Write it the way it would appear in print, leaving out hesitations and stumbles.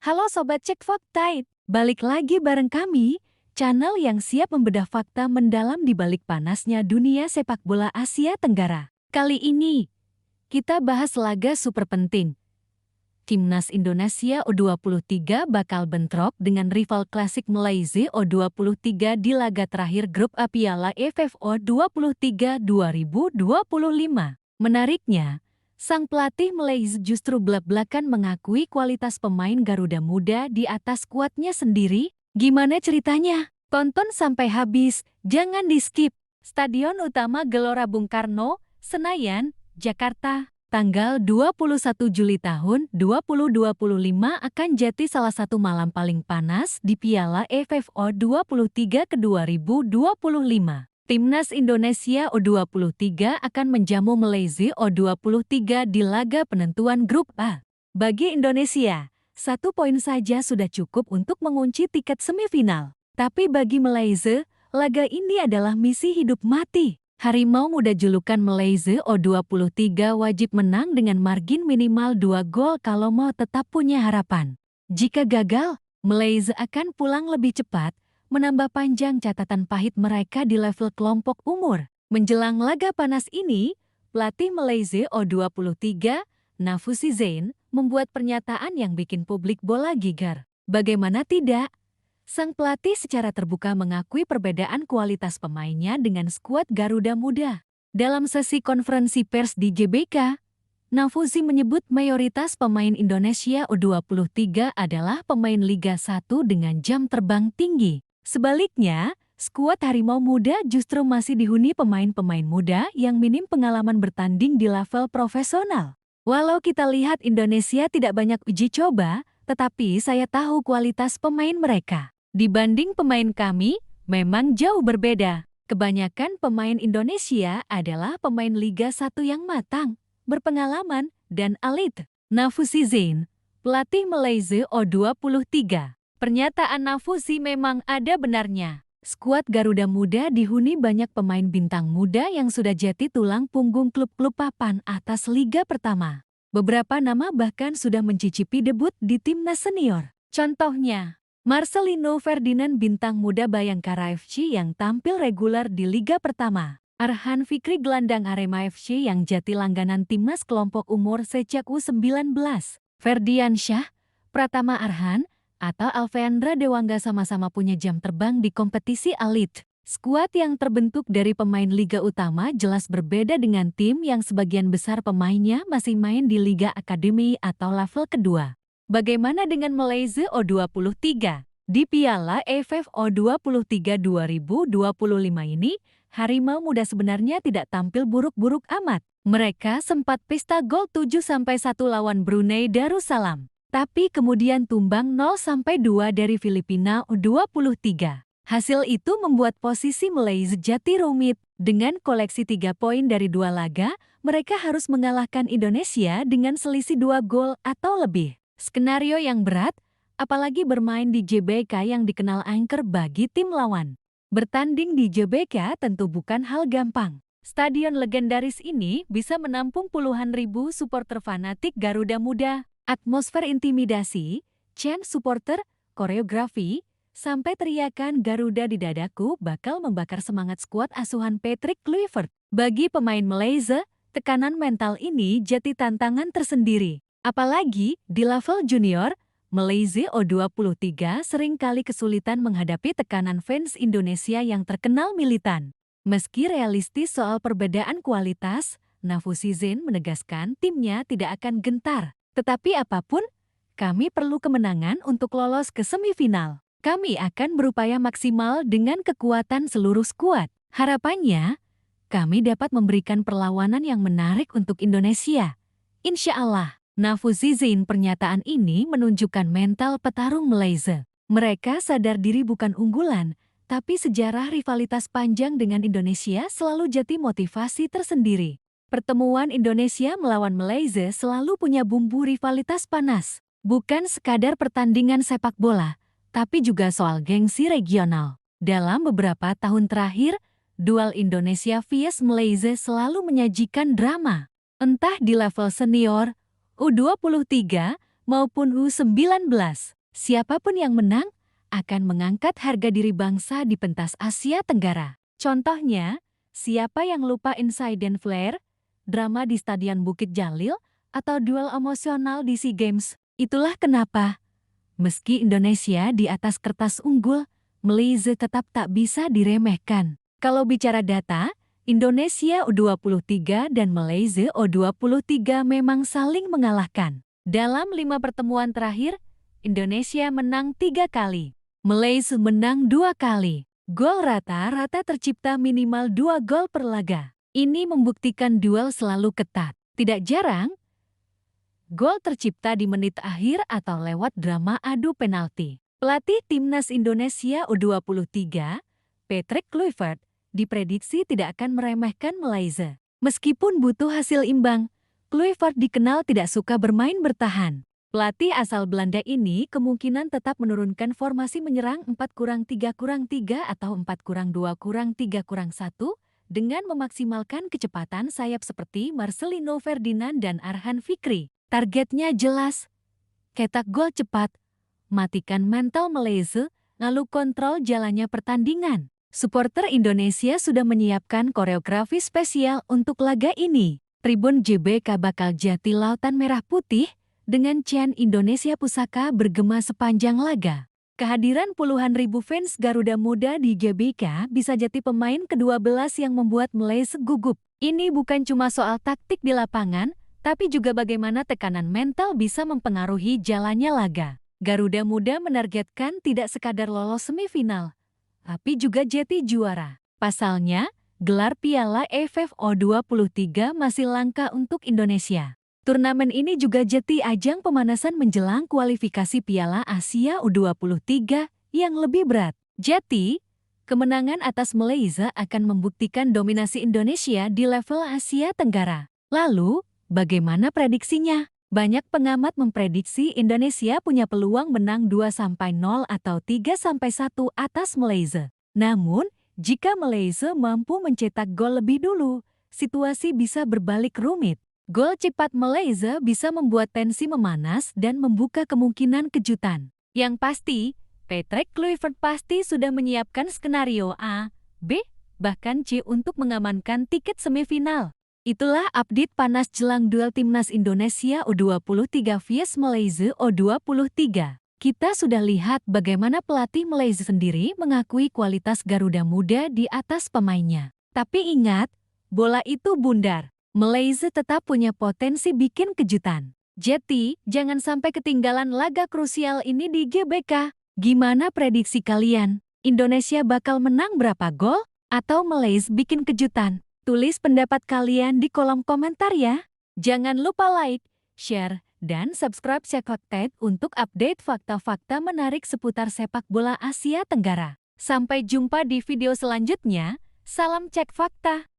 Halo Sobat Cek Fakta, balik lagi bareng kami, channel yang siap membedah fakta mendalam di balik panasnya dunia sepak bola Asia Tenggara. Kali ini, kita bahas laga super penting. Timnas Indonesia U23 bakal bentrok dengan rival klasik Malaysia U23 di laga terakhir grup A Piala AFF U23 2025. Menariknya, sang pelatih Malaysia justru belak-belakan mengakui kualitas pemain Garuda Muda di atas skuadnya sendiri. Gimana ceritanya? Tonton sampai habis, jangan di-skip. Stadion Utama Gelora Bung Karno, Senayan, Jakarta. Tanggal 21 Juli tahun 2025 akan jadi salah satu malam paling panas di Piala AFF U23 ke 2025. Timnas Indonesia U23 akan menjamu Malaysia U23 di laga penentuan grup A. Bagi Indonesia, 1 poin saja sudah cukup untuk mengunci tiket semifinal. Tapi bagi Malaysia, laga ini adalah misi hidup mati. Harimau Muda julukan Malaysia U23 wajib menang dengan margin minimal 2 gol kalau mau tetap punya harapan. Jika gagal, Malaysia akan pulang lebih cepat, menambah panjang catatan pahit mereka di level kelompok umur. Menjelang laga panas ini, pelatih Malaysia U23, Nafuzi Zain, membuat pernyataan yang bikin publik bola gigar. Bagaimana tidak? Sang pelatih secara terbuka mengakui perbedaan kualitas pemainnya dengan skuad Garuda Muda. Dalam sesi konferensi pers di GBK, Nafuzi menyebut mayoritas pemain Indonesia U23 adalah pemain Liga 1 dengan jam terbang tinggi. Sebaliknya, skuad Harimau Muda justru masih dihuni pemain-pemain muda yang minim pengalaman bertanding di level profesional. Walau kita lihat Indonesia tidak banyak uji coba, tetapi saya tahu kualitas pemain mereka. Dibanding pemain kami, memang jauh berbeda. Kebanyakan pemain Indonesia adalah pemain Liga 1 yang matang, berpengalaman, dan elit. Nafuzi Zain, pelatih Malaysia U23. Pernyataan Nafuzi memang ada benarnya. Skuad Garuda Muda dihuni banyak pemain bintang muda yang sudah jadi tulang punggung klub-klub papan atas Liga Pertama. Beberapa nama bahkan sudah mencicipi debut di timnas senior. Contohnya, Marcelino Ferdinand bintang muda Bayangkara FC yang tampil reguler di Liga Pertama. Arhan Fikri gelandang Arema FC yang jadi langganan timnas kelompok umur sejak U19. Ferdian Syah, Pratama Arhan, atau Alveandra Dewangga sama-sama punya jam terbang di kompetisi elit. Skuad yang terbentuk dari pemain Liga Utama jelas berbeda dengan tim yang sebagian besar pemainnya masih main di Liga Akademi atau level kedua. Bagaimana dengan Malaysia U23? Di Piala AFF U23 2025 ini, Harimau Muda sebenarnya tidak tampil buruk-buruk amat. Mereka sempat pesta gol 7-1 lawan Brunei Darussalam. Tapi kemudian tumbang 0-2 dari Filipina U23. Hasil itu membuat posisi Malaysia jadi rumit. Dengan koleksi 3 poin dari 2 laga, mereka harus mengalahkan Indonesia dengan selisih 2 gol atau lebih. Skenario yang berat, apalagi bermain di GBK yang dikenal angker bagi tim lawan. Bertanding di GBK tentu bukan hal gampang. Stadion legendaris ini bisa menampung puluhan ribu supporter fanatik Garuda Muda. Atmosfer intimidasi, chant supporter, koreografi, sampai teriakan Garuda di dadaku bakal membakar semangat skuad asuhan Patrick Kluivert. Bagi pemain Malaysia, tekanan mental ini jadi tantangan tersendiri. Apalagi di level junior, Malaysia U23 seringkali kesulitan menghadapi tekanan fans Indonesia yang terkenal militan. Meski realistis soal perbedaan kualitas, Nafuzi Zain menegaskan timnya tidak akan gentar. Tetapi apapun, kami perlu kemenangan untuk lolos ke semifinal. Kami akan berupaya maksimal dengan kekuatan seluruh skuad. Harapannya, kami dapat memberikan perlawanan yang menarik untuk Indonesia. Insya Allah, Nafuzi Zain pernyataan ini menunjukkan mental petarung Malaysia. Mereka sadar diri bukan unggulan, tapi sejarah rivalitas panjang dengan Indonesia selalu jadi motivasi tersendiri. Pertemuan Indonesia melawan Malaysia selalu punya bumbu rivalitas panas. Bukan sekadar pertandingan sepak bola, tapi juga soal gengsi regional. Dalam beberapa tahun terakhir, duel Indonesia vs Malaysia selalu menyajikan drama. Entah di level senior, U23, maupun U19. siapapun yang menang akan mengangkat harga diri bangsa di pentas Asia Tenggara. Contohnya, siapa yang lupa insiden flare, drama di Stadion Bukit Jalil, atau duel emosional di SEA Games? Itulah kenapa, meski Indonesia di atas kertas unggul, Malaysia tetap tak bisa diremehkan. Kalau bicara data, Indonesia U23 dan Malaysia U23 memang saling mengalahkan. Dalam 5 pertemuan terakhir, Indonesia menang 3 kali. Malaysia menang 2 kali. Gol rata-rata tercipta minimal 2 gol per laga. Ini membuktikan duel selalu ketat. Tidak jarang, gol tercipta di menit akhir atau lewat drama adu penalti. Pelatih Timnas Indonesia U23, Patrick Kluivert, diprediksi tidak akan meremehkan Malaysia. Meskipun butuh hasil imbang, Kluivert dikenal tidak suka bermain bertahan. Pelatih asal Belanda ini kemungkinan tetap menurunkan formasi menyerang 4-3-3 atau 4-2-3-1 dengan memaksimalkan kecepatan sayap seperti Marcelino Ferdinand dan Arhan Fikri. Targetnya jelas, cetak gol cepat, matikan mental Malaysia, lalu kontrol jalannya pertandingan. Supporter Indonesia sudah menyiapkan koreografi spesial untuk laga ini. Tribun JBK bakal jati lautan merah putih dengan chant Indonesia Pusaka bergema sepanjang laga. Kehadiran puluhan ribu fans Garuda Muda di GBK bisa jadi pemain ke-12 yang membuat Malaysia gugup. Ini bukan cuma soal taktik di lapangan, tapi juga bagaimana tekanan mental bisa mempengaruhi jalannya laga. Garuda Muda menargetkan tidak sekadar lolos semifinal, tapi juga jadi juara. Pasalnya, gelar Piala AFF U23 masih langka untuk Indonesia. Turnamen ini juga jadi ajang pemanasan menjelang kualifikasi Piala Asia U23 yang lebih berat. Jadi, kemenangan atas Malaysia akan membuktikan dominasi Indonesia di level Asia Tenggara. Lalu, bagaimana prediksinya? Banyak pengamat memprediksi Indonesia punya peluang menang 2-0 atau 3-1 atas Malaysia. Namun, jika Malaysia mampu mencetak gol lebih dulu, situasi bisa berbalik rumit. Gol cepat Malaysia bisa membuat tensi memanas dan membuka kemungkinan kejutan. Yang pasti, Patrick Kluivert pasti sudah menyiapkan skenario A, B, bahkan C untuk mengamankan tiket semifinal. Itulah update panas jelang duel Timnas Indonesia U23 vs Malaysia U23. Kita sudah lihat bagaimana pelatih Malaysia sendiri mengakui kualitas Garuda Muda di atas pemainnya. Tapi ingat, bola itu bundar. Malaysia tetap punya potensi bikin kejutan. Jadi, jangan sampai ketinggalan laga krusial ini di GBK. Gimana prediksi kalian? Indonesia bakal menang berapa gol? Atau Malaysia bikin kejutan? Tulis pendapat kalian di kolom komentar ya. Jangan lupa like, share, dan subscribe Cek Fakta untuk update fakta-fakta menarik seputar sepak bola Asia Tenggara. Sampai jumpa di video selanjutnya. Salam Cek Fakta.